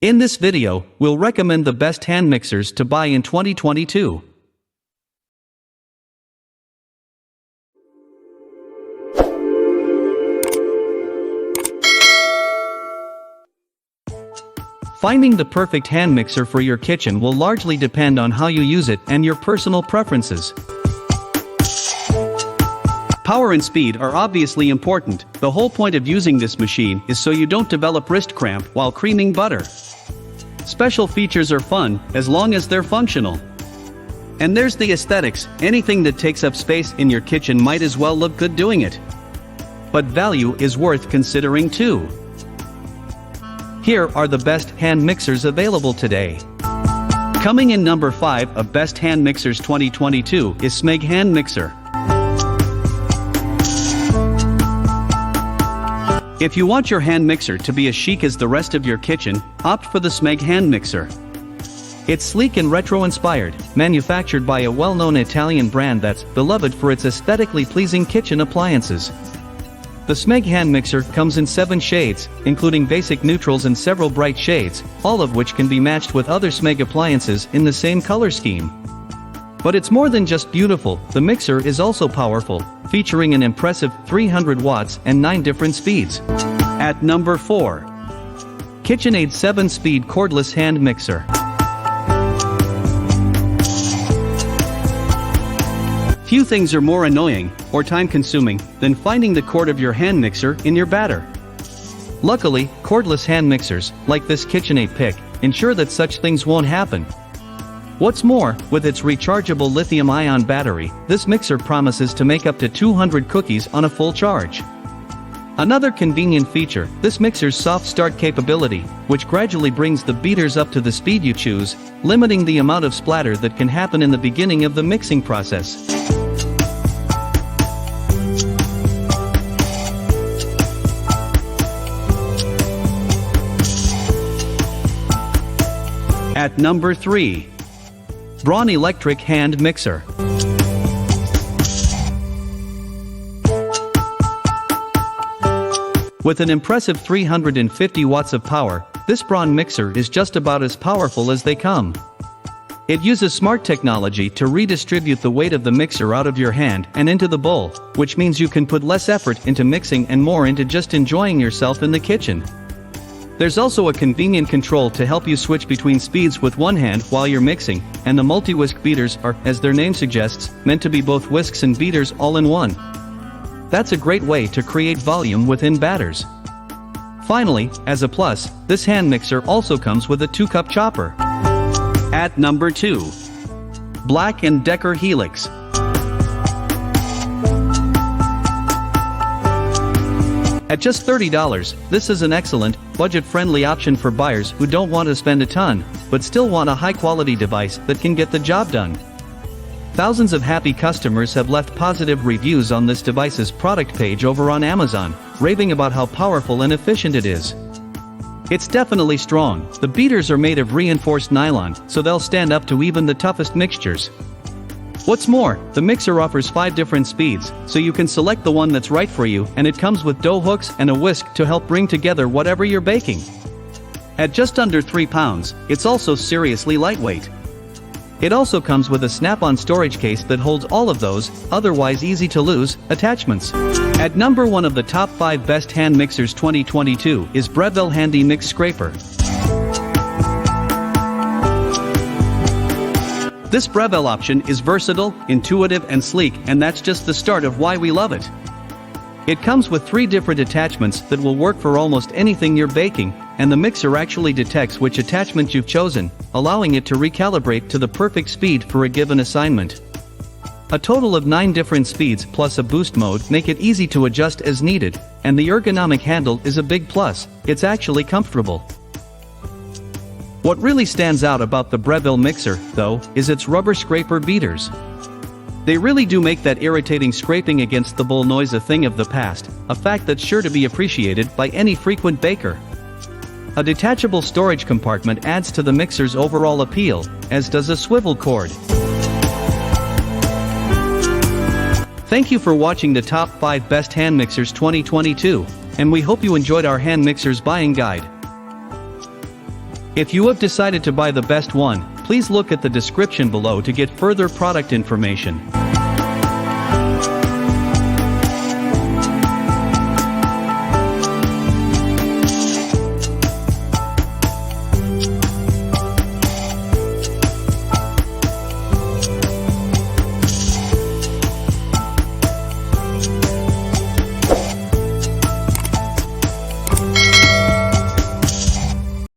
In this video, we'll recommend the best hand mixers to buy in 2022. Finding the perfect hand mixer for your kitchen will largely depend on how you use it and your personal preferences. Power and speed are obviously important. The whole point of using this machine is so you don't develop wrist cramp while creaming butter. Special features are fun, as long as they're functional. And there's the aesthetics. Anything that takes up space in your kitchen might as well look good doing it. But value is worth considering too. Here are the best hand mixers available today. Coming in number 5 of Best Hand Mixers 2022 is Smeg Hand Mixer. If you want your hand mixer to be as chic as the rest of your kitchen, opt for the Smeg Hand Mixer. It's sleek and retro-inspired, manufactured by a well-known Italian brand that's beloved for its aesthetically pleasing kitchen appliances. The Smeg Hand Mixer comes in 7 shades, including basic neutrals and several bright shades, all of which can be matched with other Smeg appliances in the same color scheme. But it's more than just beautiful, the mixer is also powerful, featuring an impressive 300 watts and 9 different speeds. At number 4. KitchenAid 7-Speed Cordless Hand Mixer. Few things are more annoying, or time-consuming, than finding the cord of your hand mixer in your batter. Luckily, cordless hand mixers, like this KitchenAid pick, ensure that such things won't happen. What's more, with its rechargeable lithium-ion battery, this mixer promises to make up to 200 cookies on a full charge. Another convenient feature, this mixer's soft start capability, which gradually brings the beaters up to the speed you choose, limiting the amount of splatter that can happen in the beginning of the mixing process. At number 3. Braun Electric Hand Mixer. With an impressive 350 watts of power, this Braun mixer is just about as powerful as they come. It uses smart technology to redistribute the weight of the mixer out of your hand and into the bowl, which means you can put less effort into mixing and more into just enjoying yourself in the kitchen. There's also a convenient control to help you switch between speeds with one hand while you're mixing, and the multi-whisk beaters are, as their name suggests, meant to be both whisks and beaters all in one. That's a great way to create volume within batters. Finally, as a plus, this hand mixer also comes with a 2-cup chopper. At number 2. Black & Decker Helix. At just $30, this is an excellent, budget-friendly option for buyers who don't want to spend a ton, but still want a high-quality device that can get the job done. Thousands of happy customers have left positive reviews on this device's product page over on Amazon, raving about how powerful and efficient it is. It's definitely strong. The beaters are made of reinforced nylon, so they'll stand up to even the toughest mixtures. What's more, the mixer offers 5 different speeds, so you can select the one that's right for you, and it comes with dough hooks and a whisk to help bring together whatever you're baking. At just under 3 pounds, it's also seriously lightweight. It also comes with a snap-on storage case that holds all of those, otherwise easy-to-lose, attachments. At number 1 of the top 5 best hand mixers 2022 is Breville Handy Mix Scraper. This Breville option is versatile, intuitive and sleek, and that's just the start of why we love it. It comes with 3 different attachments that will work for almost anything you're baking, and the mixer actually detects which attachment you've chosen, allowing it to recalibrate to the perfect speed for a given assignment. A total of 9 different speeds plus a boost mode make it easy to adjust as needed, and the ergonomic handle is a big plus. It's actually comfortable. What really stands out about the Breville mixer, though, is its rubber scraper beaters. They really do make that irritating scraping against the bowl noise a thing of the past, a fact that's sure to be appreciated by any frequent baker. A detachable storage compartment adds to the mixer's overall appeal, as does a swivel cord. Thank you for watching the top 5 best hand mixers 2022, and we hope you enjoyed our hand mixers buying guide. If you have decided to buy the best one, please look at the description below to get further product information.